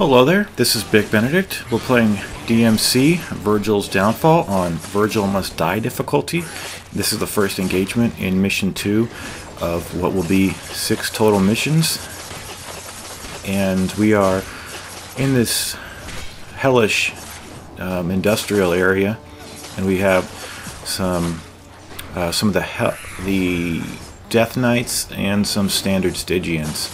Hello there, this is Big Benedict. We're playing DmC, Vergil's Downfall on Vergil Must Die difficulty. This is the first engagement in Mission 2 of what will be 6 total missions. And we are in this hellish industrial area, and we have some of the Death Knights and some standard Stygians.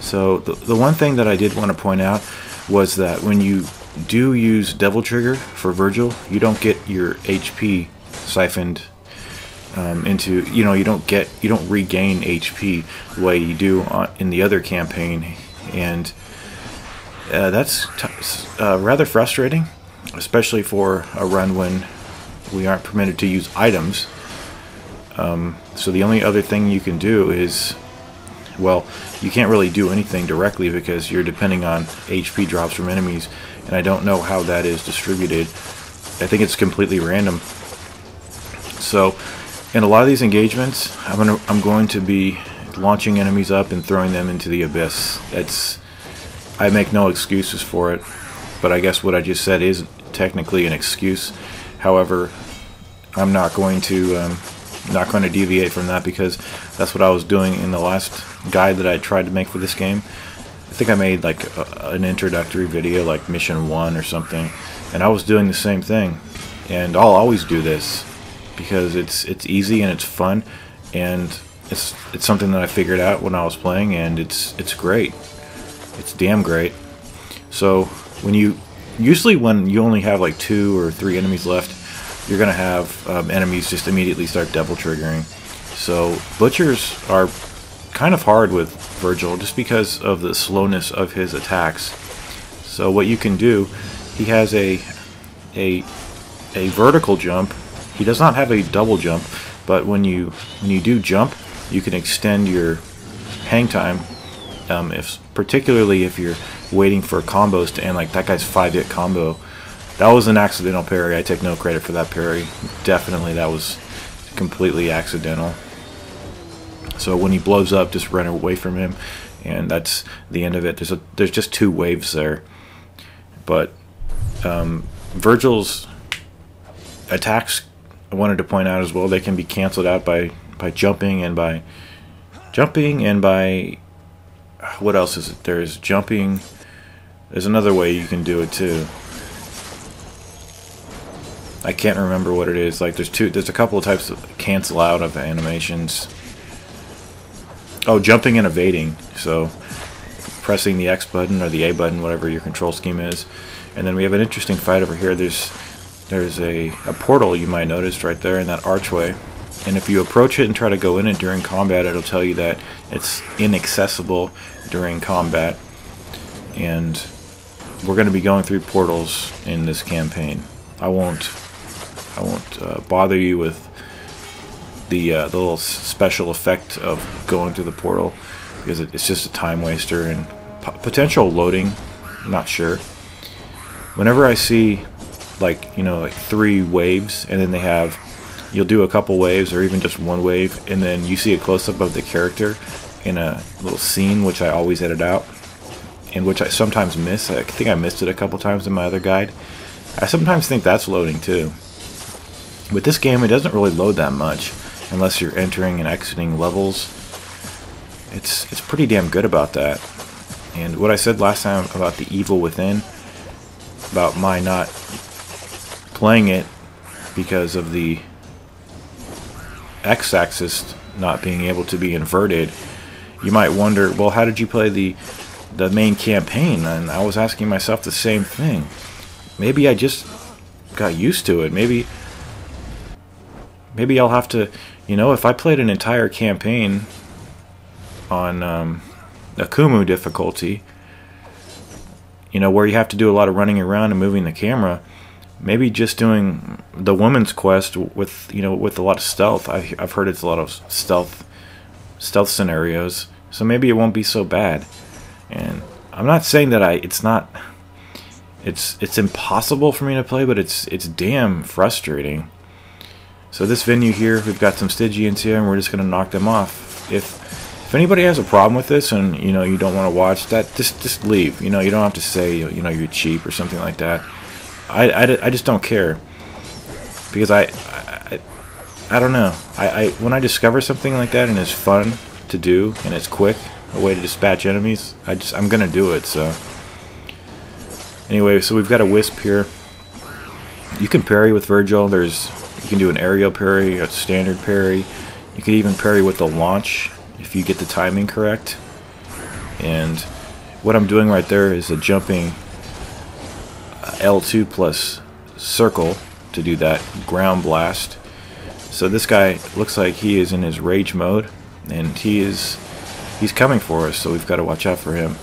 So the one thing that I did want to point out was that when you do use Devil Trigger for Vergil, you don't get your HP siphoned into, you don't regain HP the way you do in the other campaign, and that's rather frustrating, especially for a run when we aren't permitted to use items. So the only other thing you can do is, well, you can't really do anything directly because you're depending on HP drops from enemies, and I don't know how that is distributed. I think it's completely random. So in a lot of these engagements, I'm going to be launching enemies up and throwing them into the abyss. I make no excuses for it, but I guess what I just said is technically an excuse. However, I'm not going to deviate from that, because that's what I was doing in the last guide that I tried to make for this game. I think I made like an introductory video, like Mission 1 or something, and I was doing the same thing. And I'll always do this because it's easy and it's fun, and it's something that I figured out when I was playing, and it's great. It's damn great. So usually when you only have like 2 or 3 enemies left, you're going to have enemies just immediately start Devil Triggering. So Butchers are kind of hard with Vergil just because of the slowness of his attacks. So what you can do, he has a vertical jump. He does not have a double jump, but when you do jump, you can extend your hang time, particularly if you're waiting for combos to end, like that guy's 5-hit combo. That was an accidental parry. I take no credit for that parry. Definitely, that was completely accidental. So when he blows up, just run away from him, and that's the end of it. There's just 2 waves there. But Vergil's attacks, I wanted to point out as well, they can be canceled out by jumping and by what else is it? There's jumping. There's another way you can do it too. I can't remember what it is. Like there's a couple of types of cancel out of animations. Oh, jumping and evading. So pressing the X button or the A button, whatever your control scheme is. And then we have an interesting fight over here. There's a portal, you might notice, right there in that archway. And if you approach it and try to go in it during combat, it'll tell you that it's inaccessible during combat. And we're going to be going through portals in this campaign. I won't bother you with the little special effect of going through the portal, because it's just a time waster and potential loading. I'm not sure. Whenever I see like 3 waves, and then you'll do a couple waves or even just 1 wave, and then you see a close-up of the character in a little scene, which I always edit out, and which I sometimes miss. I think I missed it a couple times in my other guide. I sometimes think that's loading too. With this game, it doesn't really load that much unless you're entering and exiting levels. It's pretty damn good about that. And what I said last time about the Evil Within, about my not playing it because of the X-axis not being able to be inverted, you might wonder, well, how did you play the main campaign? And I was asking myself the same thing. Maybe I just got used to it. Maybe I'll have to, if I played an entire campaign on Akumu difficulty, where you have to do a lot of running around and moving the camera, maybe just doing the woman's quest with a lot of stealth. I've heard it's a lot of stealth scenarios, so maybe it won't be so bad. And I'm not saying that it's impossible for me to play, but it's damn frustrating. So this venue here, we've got some Stygians here, and we're just going to knock them off. If If anybody has a problem with this and you know you don't want to watch that, just leave. You know, you don't have to say you know you're cheap or something like that. I just don't care, because I don't know. When I discover something like that and it's fun to do and it's quick, a way to dispatch enemies, I'm gonna do it. So anyway, so we've got a wisp here. You can parry with Vergil. You can do an aerial parry, a standard parry. You could even parry with the launch if you get the timing correct. And what I'm doing right there is a jumping L2 plus circle to do that ground blast. So this guy looks like he is in his rage mode, and he's coming for us, so we've got to watch out for him.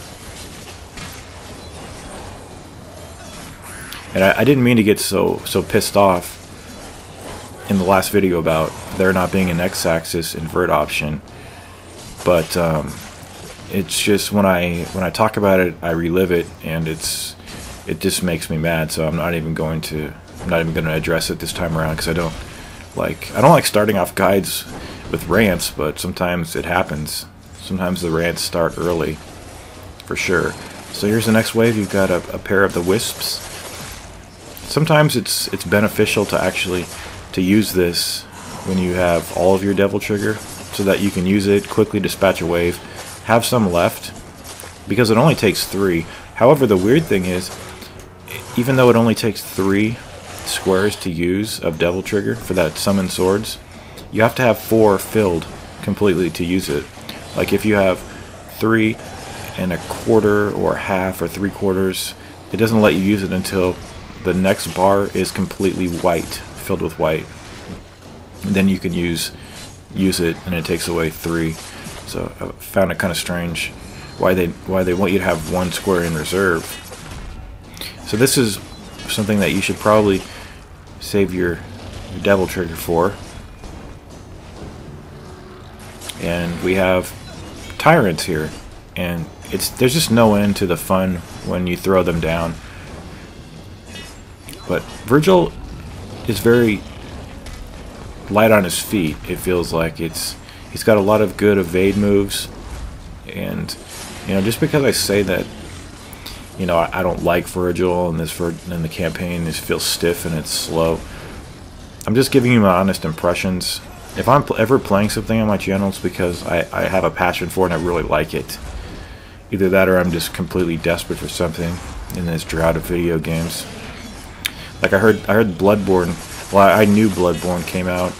And I didn't mean to get so pissed off in the last video about there not being an X-axis invert option, but it's just when I talk about it, I relive it, and it just makes me mad. So I'm not even going to address it this time around, because I don't like starting off guides with rants, but sometimes it happens. Sometimes the rants start early, for sure. So here's the next wave. You've got a pair of the wisps. Sometimes it's beneficial to use this when you have all of your devil trigger, so that you can use it, quickly dispatch a wave, have some left, because it only takes 3. However, the weird thing is, even though it only takes 3 squares to use of devil trigger for that summon swords, you have to have 4 filled completely to use it. Like if you have 3 1/4 or half or 3/4, it doesn't let you use it until the next bar is completely white, filled with white. And then you can use it, and it takes away 3. So I found it kind of strange why they want you to have 1 square in reserve. So this is something that you should probably save your devil trigger for. And we have tyrants here, and there's just no end to the fun when you throw them down. But Vergil is very light on his feet. It feels like he's got a lot of good evade moves, and you know, just because I say that, you know, I don't like Vergil and the campaign feels stiff and it's slow, I'm just giving you my honest impressions. If I'm ever playing something on my channel, it's because I have a passion for it and I really like it. Either that, or I'm just completely desperate for something in this drought of video games. Like I heard Bloodborne. Well, I knew Bloodborne came out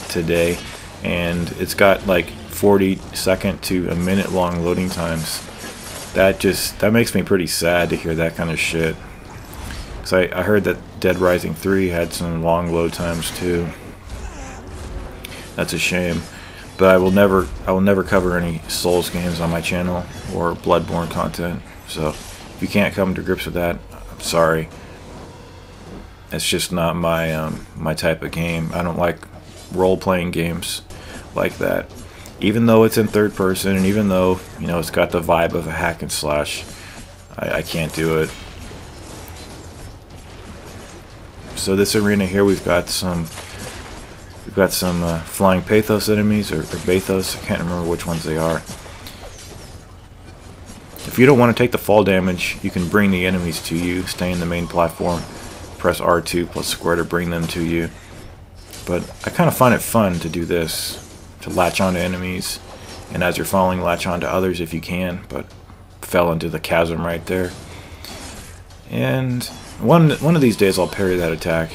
today, and it's got like 40-second to a minute long loading times. That makes me pretty sad to hear that kind of shit. Cause I heard that Dead Rising 3 had some long load times too. That's a shame. But I will never cover any Souls games on my channel or Bloodborne content. So if you can't come to grips with that, I'm sorry. It's just not my type of game. I don't like role-playing games like that. Even though it's in third person, and even though, you know, it's got the vibe of a hack and slash, I can't do it. So this arena here, we've got some flying Pathos enemies, or Bathos. I can't remember which ones they are. If you don't want to take the fall damage, you can bring the enemies to you. Stay in the main platform. Press R2 plus square to bring them to you. But I kind of find it fun to do this, to latch onto enemies, and as you're falling, latch onto others if you can. But fell into the chasm right there. And one of these days I'll parry that attack.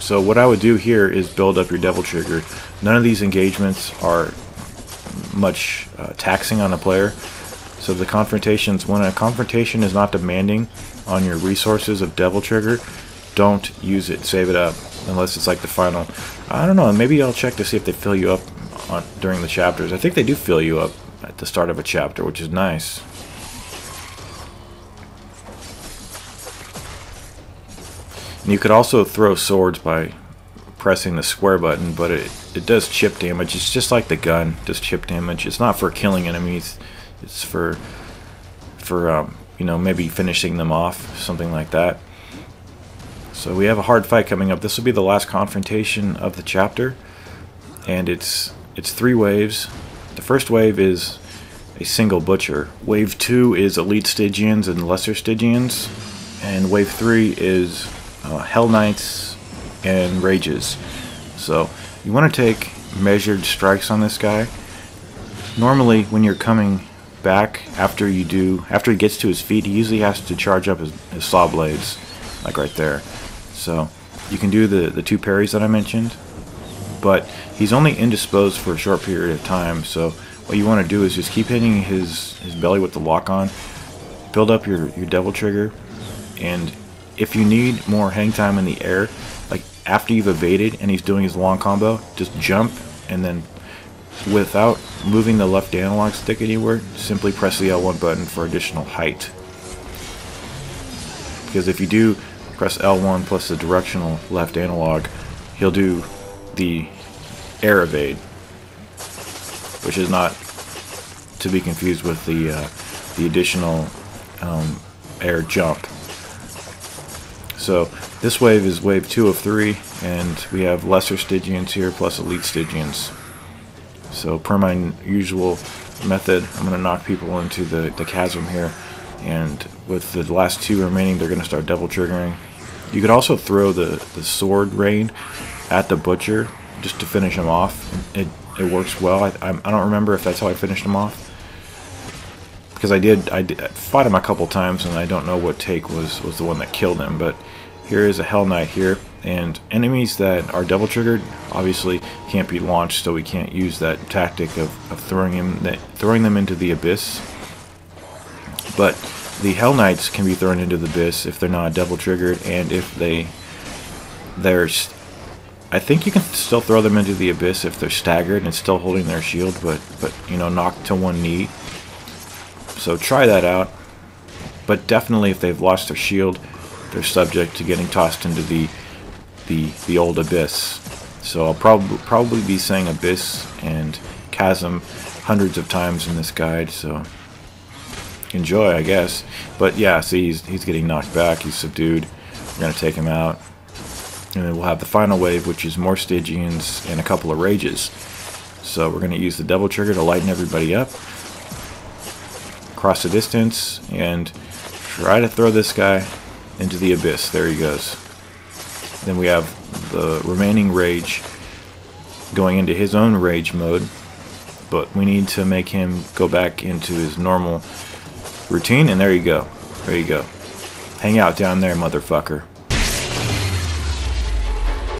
So what I would do here is build up your devil trigger. None of these engagements are much taxing on a player. So the confrontations, when a confrontation is not demanding on your resources of devil trigger, don't use it. Save it up, unless it's like the final. I don't know. Maybe I'll check to see if they fill you up during the chapters. I think they do fill you up at the start of a chapter, which is nice. And you could also throw swords by pressing the square button, but it does chip damage. It's just like the gun, does chip damage. It's not for killing enemies. It's for you know, maybe finishing them off, something like that. So we have a hard fight coming up. This will be the last confrontation of the chapter, and it's 3 waves. The first wave is a single butcher. Wave 2 is elite Stygians and lesser Stygians, and wave 3 is Hell Knights and Rages. So you want to take measured strikes on this guy. Normally when you're coming back after he gets to his feet, he usually has to charge up his saw blades, like right there. So you can do the 2 parries that I mentioned, but he's only indisposed for a short period of time. So what you want to do is just keep hitting his belly with the lock on, build up your devil trigger, and if you need more hang time in the air, like after you've evaded and he's doing his long combo, just jump, and then without moving the left analog stick anywhere, simply press the L1 button for additional height. Because if you do press L1 plus the directional left analog, he'll do the air evade, which is not to be confused with the additional air jump. So this wave is wave 2 of 3, and we have lesser Stygians here plus elite Stygians. So per my usual method, I'm going to knock people into the chasm here, and with the last 2 remaining, they're going to start double triggering. You could also throw the sword rain at the butcher just to finish him off. It works well. I don't remember if that's how I finished him off, because I fought him a couple times, and I don't know what take was the one that killed him. But here is a Hell Knight here, and enemies that are double triggered obviously can't be launched, so we can't use that tactic of throwing them into the abyss. But the Hell Knights can be thrown into the abyss if they're not double triggered, and if I think you can still throw them into the abyss if they're staggered and still holding their shield, but you know, knocked to 1 knee. So try that out. But definitely, if they've lost their shield, they're subject to getting tossed into the old abyss. So I'll probably be saying abyss and chasm hundreds of times in this guide. So enjoy, I guess. But yeah, see, he's getting knocked back. He's subdued. We're gonna take him out. And then we'll have the final wave, which is more Stygians and a couple of Rages. So we're going to use the double trigger to lighten everybody up, cross the distance, and try to throw this guy into the abyss. There he goes. Then we have the remaining Rage going into his own Rage mode, but we need to make him go back into his normal routine, and there you go. There you go. Hang out down there, motherfucker.